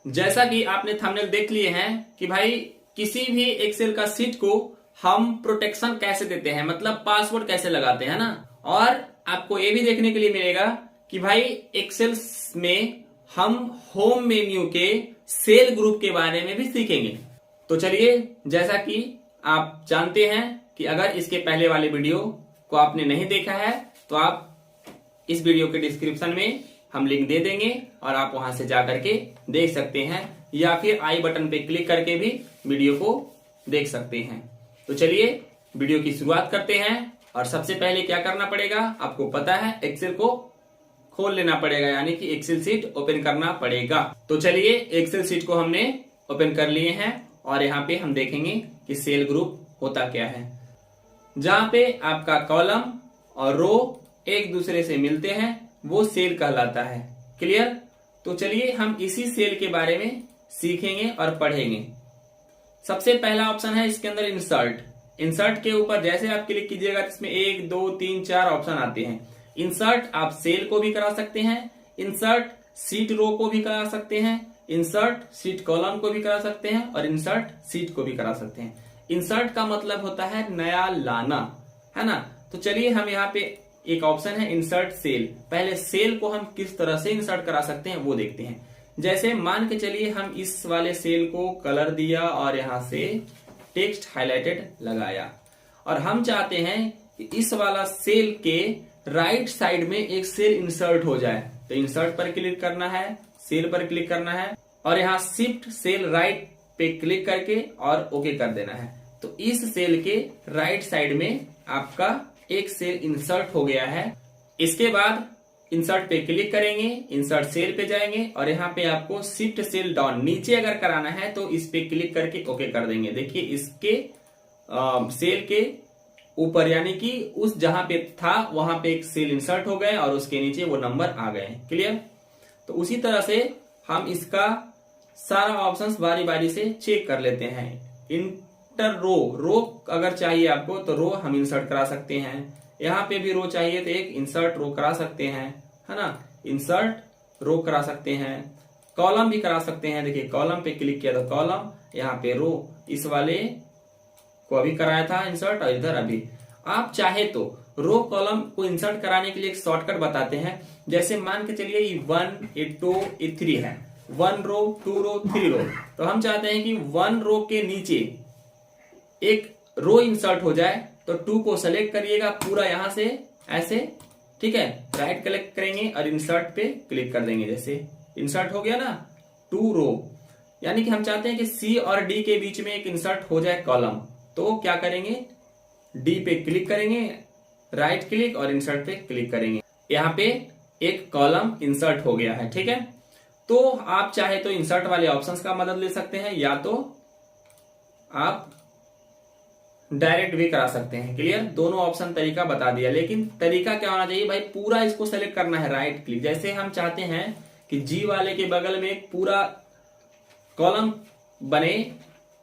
जैसा कि आपने थंबनेल देख लिए हैं कि भाई किसी भी एक्सेल का सीट को हम प्रोटेक्शन कैसे देते हैं, मतलब पासवर्ड कैसे लगाते हैं ना। और आपको ये भी देखने के लिए मिलेगा कि भाई एक्सेल में हम होम मेन्यू के सेल ग्रुप के बारे में भी सीखेंगे। तो चलिए, जैसा कि आप जानते हैं कि अगर इसके पहले वाले वीडियो को आपने नहीं देखा है तो आप इस वीडियो के डिस्क्रिप्शन में हम लिंक दे देंगे और आप वहां से जाकर के देख सकते हैं, या फिर आई बटन पे क्लिक करके भी वीडियो को देख सकते हैं। तो चलिए वीडियो की शुरुआत करते हैं। और सबसे पहले क्या करना पड़ेगा, आपको पता है, एक्सेल को खोल लेना पड़ेगा, यानी कि एक्सेल सीट ओपन करना पड़ेगा। तो चलिए, एक्सेल सीट को हमने ओपन कर लिए हैं और यहाँ पे हम देखेंगे कि सेल ग्रुप होता क्या है, जहां पे आपका कॉलम और रो एक दूसरे से मिलते हैं, वो सेल कहलाता है। क्लियर? तो चलिए हम इसी सेल के बारे में सीखेंगे और पढ़ेंगे। सबसे पहला ऑप्शन है इसके अंदर इंसर्ट। इंसर्ट के ऊपर जैसे आप क्लिक कीजिएगा तो इसमें 1 2 3 4 ऑप्शन आते हैं। इंसर्ट आप सेल को भी करा सकते हैं, इंसर्ट सीट रो को भी करा सकते हैं, इंसर्ट सीट कॉलम को भी करा सकते हैं और इंसर्ट सीट को भी करा सकते हैं। इंसर्ट का मतलब होता है नया लाना, है ना। तो चलिए हम यहाँ पे एक ऑप्शन है इंसर्ट सेल। पहले सेल को हम किस तरह से इंसर्ट करा सकते हैं वो देखते हैं। जैसे मान के चलिए हम इस वाले सेल को कलर दिया और यहां से टेक्स्ट हाईलाइटेड लगाया, और हम चाहते हैं कि इस वाला सेल के राइट साइड में एक सेल इंसर्ट हो जाए। तो इंसर्ट पर क्लिक करना है, सेल पर क्लिक करना है और यहाँ शिफ्ट सेल राइट पे क्लिक करके और ओके कर देना है। तो इस सेल के राइट साइड में आपका एक सेल इंसर्ट हो गया है। इसके बाद इंसर्ट पे क्लिक करेंगे, इंसर्ट सेल पे जाएंगे और यहाँ पे आपको शिफ्ट सेल डाउन नीचे अगर कराना है तो इस पे क्लिक करके ओके कर देंगे। देखिए इसके सेल के ऊपर, यानी कि उस जहां पे था वहां पे एक सेल इंसर्ट हो गए और उसके नीचे वो नंबर आ गए। क्लियर? तो उसी तरह से हम इसका सारा ऑप्शंस बारी बारी से चेक कर लेते हैं। इंटर रो अगर चाहिए आपको तो रो हम इंसर्ट करा सकते हैं। यहाँ पे भी रो चाहिए तो एक इंसर्ट रो करा सकते हैं, है ना। इंसर्ट रो करा सकते हैं, कॉलम भी करा सकते हैं। देखिए कॉलम पे क्लिक किया तो कॉलम, यहाँ पे रो, इस वाले को अभी कराया था इंसर्ट और इधर अभी। आप चाहे तो रो कॉलम को इंसर्ट कराने के लिए एक शॉर्टकट बताते हैं। जैसे मान के चलिए 1 2 3 है, 1 रो 2 रो 3 रो। तो हम चाहते हैं कि 1 रो के नीचे एक रो इंसर्ट हो जाए, तो 2 को सेलेक्ट करिएगा पूरा यहां से ऐसे, ठीक है। राइट क्लिक करेंगे और इंसर्ट पे क्लिक कर देंगे। जैसे इंसर्ट हो गया ना 2 रो, यानी कि हम चाहते हैं कि सी और डी के बीच में एक इंसर्ट हो जाए कॉलम। तो क्या करेंगे, डी पे क्लिक करेंगे, राइट क्लिक और इंसर्ट पे क्लिक करेंगे। यहाँ पे एक कॉलम इंसर्ट हो गया है, ठीक है। तो आप चाहे तो इंसर्ट वाले ऑप्शंस का मदद ले सकते हैं, या तो आप डायरेक्ट भी करा सकते हैं। क्लियर? दोनों ऑप्शन तरीका बता दिया, लेकिन तरीका क्या होना चाहिए भाई, पूरा इसको सेलेक्ट करना है, राइट क्लिक। जैसे हम चाहते हैं कि जी वाले के बगल में एक पूरा कॉलम बने,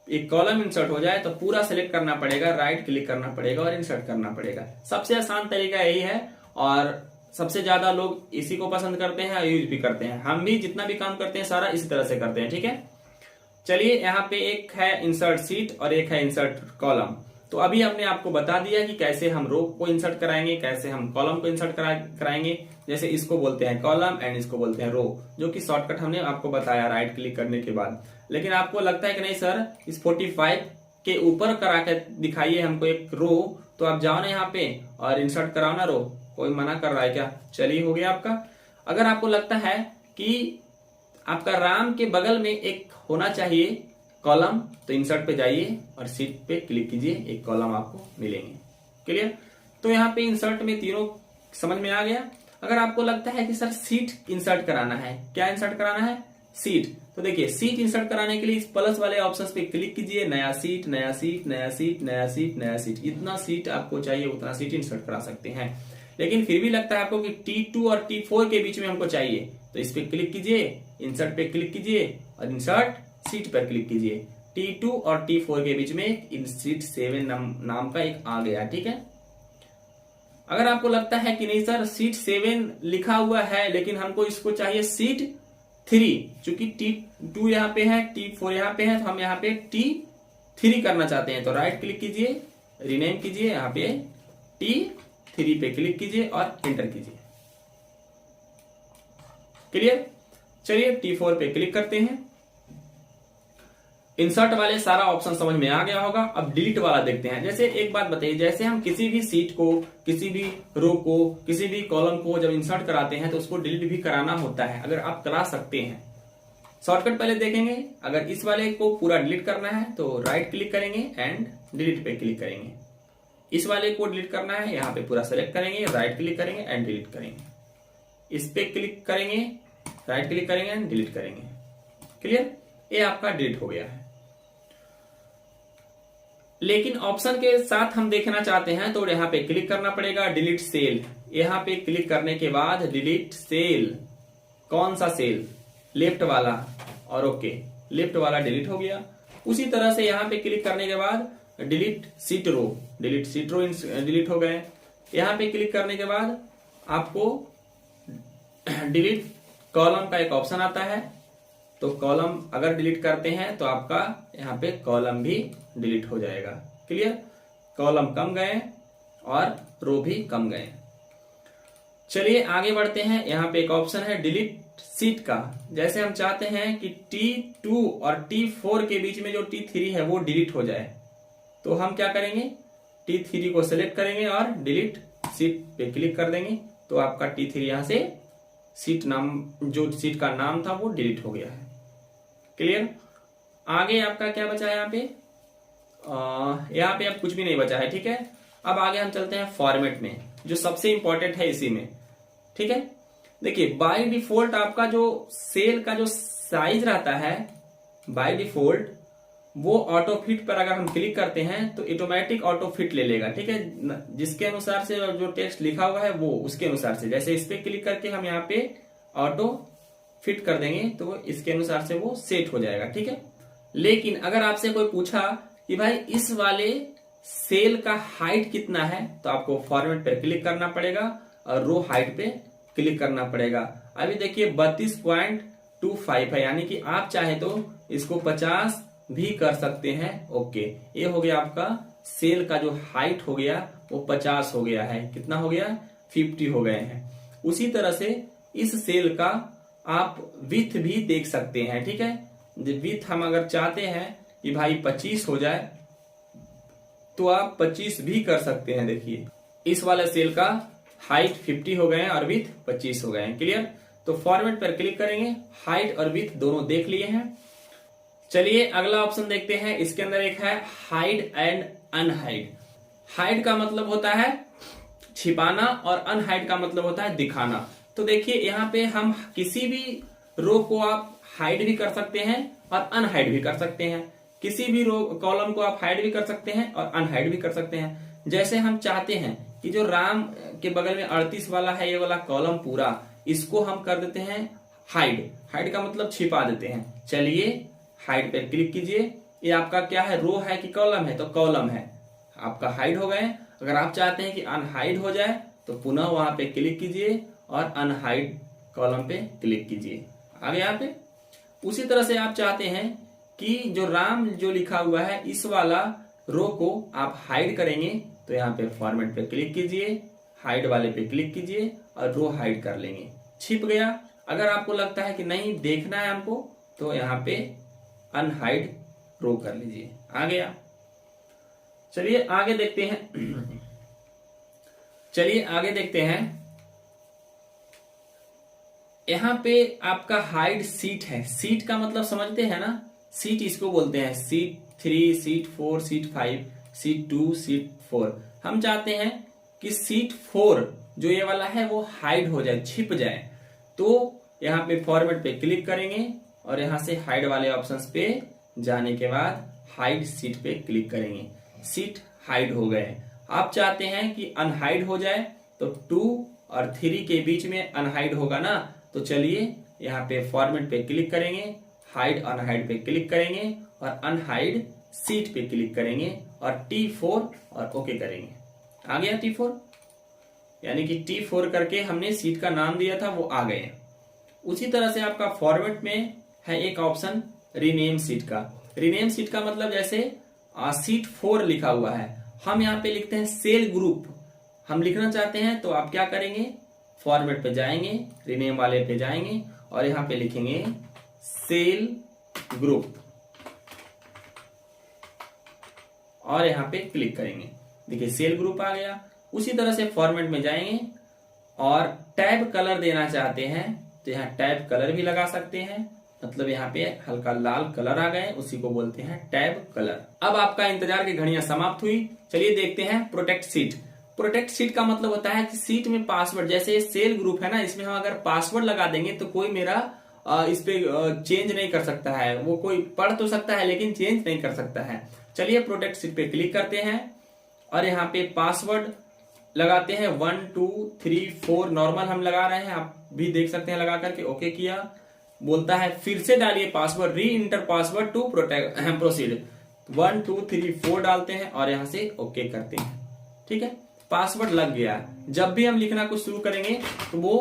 एक कॉलम इंसर्ट हो जाए, तो पूरा सेलेक्ट करना पड़ेगा, राइट क्लिक करना पड़ेगा और इंसर्ट करना पड़ेगा। सबसे आसान तरीका यही है और सबसे ज्यादा लोग इसी को पसंद करते हैं और यूज भी करते हैं। हम भी जितना भी काम करते हैं सारा इसी तरह से करते हैं, ठीक है। चलिए यहाँ पे एक है इंसर्ट सीट और एक है इंसर्ट कॉलम। तो अभी हमने आपको बता दिया कि कैसे हम रो को इंसर्ट कराएंगे, कैसे हम कॉलम को इंसर्ट कराएंगे। जैसे इसको बोलते हैं कॉलम एंड इसको बोलते हैं रो, जो कि शॉर्टकट हमने आपको बताया राइट क्लिक करने के बाद। लेकिन आपको लगता है कि नहीं सर, इस 45 के ऊपर करा के दिखाइए हमको एक रो, तो आप जाओ ना यहाँ पे और इंसर्ट कराओ ना रो। कोई मना कर रहा है क्या? चलिए हो गया आपका। अगर आपको लगता है कि आपका राम के बगल में एक होना चाहिए कॉलम, तो इंसर्ट पे जाइए और सीट पे क्लिक कीजिए, एक कॉलम आपको मिलेंगे। क्लियर? तो यहाँ पे इंसर्ट में तीनों समझ में आ गया। अगर आपको लगता है कि सर सीट इंसर्ट कराना है, क्या इंसर्ट कराना है? सीट। तो देखिए सीट इंसर्ट कराने के लिए इस प्लस वाले ऑप्शन पे क्लिक कीजिए, नया सीट, नया सीट, नया सीट, नया सीट, नया सीट। जितना सीट आपको चाहिए उतना सीट इंसर्ट करा सकते हैं। लेकिन फिर भी लगता है आपको कि T2 और T4 के बीच में हमको चाहिए, तो इस पे क्लिक कीजिए, इंसर्ट पे क्लिक कीजिए और इंसर्ट सीट पर क्लिक कीजिए। T2 और T4 के बीच में सीट 7 नाम का एक आ गया, ठीक है। अगर आपको लगता है कि नहीं सर सीट 7 लिखा हुआ है लेकिन हमको इसको चाहिए सीट चूंकि T2 यहाँ पे है, T4 यहाँ पे है, तो हम यहाँ पे T3 करना चाहते हैं। तो राइट क्लिक कीजिए, रीनेम कीजिए, यहाँ पे T3 पे क्लिक कीजिए और एंटर कीजिए। क्लियर। चलिए T4 पे क्लिक करते हैं। इंसर्ट वाले सारा ऑप्शन समझ में आ गया होगा। अब डिलीट वाला देखते हैं। जैसे एक बात बताइए, जैसे हम किसी भी सीट को, किसी भी रो को, किसी भी कॉलम को जब इंसर्ट कराते हैं तो उसको डिलीट भी कराना होता है। अगर आप करा सकते हैं, शॉर्टकट पहले देखेंगे। अगर इस वाले को पूरा डिलीट करना है तो राइट क्लिक करेंगे एंड डिलीट पे क्लिक करेंगे। इस वाले को डिलीट करना है, यहाँ पे पूरा सेलेक्ट करेंगे, राइट क्लिक करेंगे एंड डिलीट करेंगे। इस पे क्लिक करेंगे, राइट क्लिक करेंगे एंड डिलीट करेंगे। क्लियर। ये आपका डिलीट हो गया है। लेकिन ऑप्शन के साथ हम देखना चाहते हैं तो यहाँ पे क्लिक करना पड़ेगा, डिलीट सेल। यहाँ पे क्लिक करने के बाद डिलीट सेल, कौन सा सेल, लेफ्ट वाला, और ओके, लेफ्ट वाला डिलीट हो गया। उसी तरह से यहाँ पे क्लिक करने के बाद डिलीट सीट रो, डिलीट सीट रो डिलीट हो गए। यहाँ पे क्लिक करने के बाद आपको डिलीट कॉलम का एक ऑप्शन आता है, तो कॉलम अगर डिलीट करते हैं तो आपका यहाँ पे कॉलम भी डिलीट हो जाएगा। क्लियर। कॉलम कम गए और रो भी कम गए। चलिए आगे बढ़ते हैं। यहाँ पे एक ऑप्शन है डिलीट सीट का। जैसे हम चाहते हैं कि T2 और T4 के बीच में जो T3 है वो डिलीट हो जाए, तो हम क्या करेंगे, T3 को सिलेक्ट करेंगे और डिलीट सीट पे क्लिक कर देंगे। तो आपका T3 यहां से सीट नाम, जो सीट का नाम था वो डिलीट हो गया है। क्लियर। आगे आपका क्या बचा है, यहाँ पे अब कुछ भी नहीं बचा है। ठीक है। अब आगे हम चलते हैं फॉर्मेट में, जो सबसे इंपॉर्टेंट है इसी में। ठीक है। देखिए बाय डिफॉल्ट आपका जो सेल का जो साइज रहता है, बाय डिफॉल्ट वो ऑटो फिट पर अगर हम क्लिक करते हैं तो ऑटोमेटिक ऑटो फिट ले लेगा। ठीक है। जिसके अनुसार से जो टेक्स्ट लिखा हुआ है वो उसके अनुसार से, जैसे इस पे क्लिक करके हम यहाँ पे ऑटो फिट कर देंगे तो इसके अनुसार से वो सेट हो जाएगा। ठीक है। लेकिन अगर आपसे कोई पूछा कि भाई इस वाले सेल का हाइट कितना है, तो आपको फॉर्मेट पर क्लिक करना पड़ेगा और रो हाइट पे क्लिक करना पड़ेगा। अभी देखिए 32.25 है, यानी कि आप चाहे तो इसको 50 भी कर सकते हैं। ओके, ये हो गया आपका सेल का जो हाइट हो गया वो 50 हो गया है। कितना हो गया, 50 हो गए हैं। उसी तरह से इस सेल का आप विथ भी देख सकते हैं। ठीक है। विथ हम अगर चाहते हैं कि भाई 25 हो जाए तो आप 25 भी कर सकते हैं। देखिए इस वाले सेल का हाइट 50 हो गए हैं और विथ 25 हो गए हैं। क्लियर। तो फॉर्मेट पर क्लिक करेंगे, हाइट और विथ दोनों देख लिए हैं। चलिए अगला ऑप्शन देखते हैं। इसके अंदर एक है हाइड एंड अनहाइड। हाइड का मतलब होता है छिपाना और अनहाइड का मतलब होता है दिखाना। तो देखिए यहाँ पे हम किसी भी रो को आप हाइड भी कर सकते हैं और अनहाइड भी कर सकते हैं। किसी भी रो कॉलम को आप हाइड भी कर सकते हैं और अनहाइड भी कर सकते हैं। जैसे हम चाहते हैं कि जो राम के बगल में 38 वाला है, ये वाला कॉलम पूरा, इसको हम कर देते हैं हाइड। हाइड का मतलब छिपा देते हैं। चलिए हाइड पर क्लिक कीजिए। ये आपका क्या है, रो है कि कॉलम है, तो कॉलम है, आपका हाइड हो गए। अगर आप चाहते हैं कि अनहाइड हो जाए तो पुनः वहां पे क्लिक कीजिए और अनहाइड कॉलम पे क्लिक कीजिए। आगे यहाँ पे उसी तरह से आप चाहते हैं कि जो राम जो लिखा हुआ है इस वाला रो को आप हाइड करेंगे, तो यहाँ पे फॉर्मेट पे क्लिक कीजिए, हाइड वाले पे क्लिक कीजिए और रो हाइड कर लेंगे, छिप गया। अगर आपको लगता है कि नहीं देखना है हमको, तो यहाँ पे अनहाइड रो कर लीजिए, आ गया। चलिए आगे देखते हैं। चलिए आगे देखते हैं। यहाँ पे आपका हाइड सीट है। सीट का मतलब समझते हैं ना, सीट इसको बोलते हैं। Seat 3, seat 4, seat 5, seat 2, seat 4। हम चाहते हैं कि सीट 4 जो ये वाला है वो हाइड हो जाए, छिप जाए। तो यहाँ पे फॉर्मेट पे क्लिक करेंगे और यहाँ से हाइड वाले ऑप्शंस पे जाने के बाद हाइड सीट पे क्लिक करेंगे। सीट हाइड हो गए। आप चाहते हैं कि अनहाइड हो जाए, तो 2 और 3 के बीच में अनहाइड होगा ना, तो चलिए यहाँ पे फॉर्मेट पे क्लिक करेंगे, हाइड अनहाइड पे क्लिक करेंगे और अनहाइड सीट पे क्लिक करेंगे और T4 और ओके करेंगे। आ गया T4, यानी कि T4 करके हमने सीट का नाम दिया था वो आ गए। उसी तरह से आपका फॉर्मेट में है एक ऑप्शन रीनेम सीट का। रीनेम सीट का मतलब जैसे सीट 4 लिखा हुआ है, हम यहाँ पे लिखते हैं सेल ग्रुप, हम लिखना चाहते हैं तो आप क्या करेंगे, फॉर्मेट पे जाएंगे, रीनेम वाले पे जाएंगे और यहाँ पे लिखेंगे सेल ग्रुप और यहाँ पे क्लिक करेंगे। देखिए सेल ग्रुप आ गया। उसी तरह से फॉर्मेट में जाएंगे और टैब कलर देना चाहते हैं तो यहाँ टैब कलर भी लगा सकते हैं, मतलब यहाँ पे हल्का लाल कलर आ गए, उसी को बोलते हैं टैब कलर। अब आपका इंतजार की घड़ियां समाप्त हुई, चलिए देखते हैं प्रोटेक्ट सीट। प्रोटेक्ट सीट का मतलब होता है कि सीट में पासवर्ड, जैसे सेल ग्रुप है ना, इसमें हम अगर पासवर्ड लगा देंगे तो कोई मेरा इस पे चेंज नहीं कर सकता है, वो कोई पढ़ तो सकता है लेकिन चेंज नहीं कर सकता है। चलिए प्रोटेक्ट सीट पे क्लिक करते हैं और यहाँ पे पासवर्ड लगाते हैं 1 2 3 4 नॉर्मल हम लगा रहे हैं, आप भी देख सकते हैं लगा करके ओके किया। बोलता है फिर से डालिए पासवर्ड, री इंटर पासवर्ड टू प्रोसीड, 1 2 3 4 डालते हैं और यहाँ से ओके करते हैं। ठीक है, पासवर्ड लग गया। जब भी हम लिखना कुछ शुरू करेंगे तो वो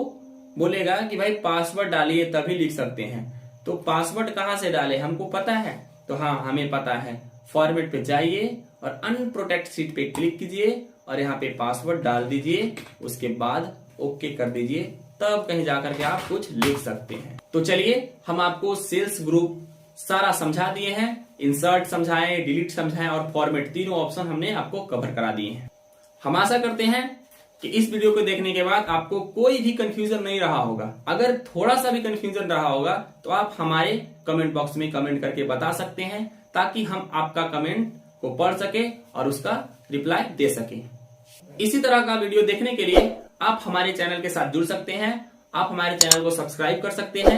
बोलेगा कि भाई पासवर्ड डालिए तभी लिख सकते हैं। तो पासवर्ड कहाँ से डाले हमको पता है, तो हाँ हमें पता है। फॉर्मेट पे जाइए और अनप्रोटेक्ट सीट पे क्लिक कीजिए और यहाँ पे पासवर्ड डाल दीजिए, उसके बाद ओके कर दीजिए, तब कहीं जाकर के आप कुछ लिख सकते हैं। तो चलिए हम आपको सेल्स ग्रुप सारा समझा दिए हैं, इंसर्ट समझाए, डिलीट समझाए और फॉर्मेट, तीनों ऑप्शन हमने आपको कवर करा दिए हैं। हम आशा करते हैं कि इस वीडियो को देखने के बाद आपको कोई भी कंफ्यूजन नहीं रहा होगा। अगर थोड़ा सा भी कंफ्यूजन रहा होगा तो आप हमारे कमेंट बॉक्स में कमेंट करके बता सकते हैं, ताकि हम आपका कमेंट को पढ़ सके और उसका रिप्लाई दे सके। इसी तरह का वीडियो देखने के लिए आप हमारे चैनल के साथ जुड़ सकते हैं, आप हमारे चैनल को सब्सक्राइब कर सकते हैं।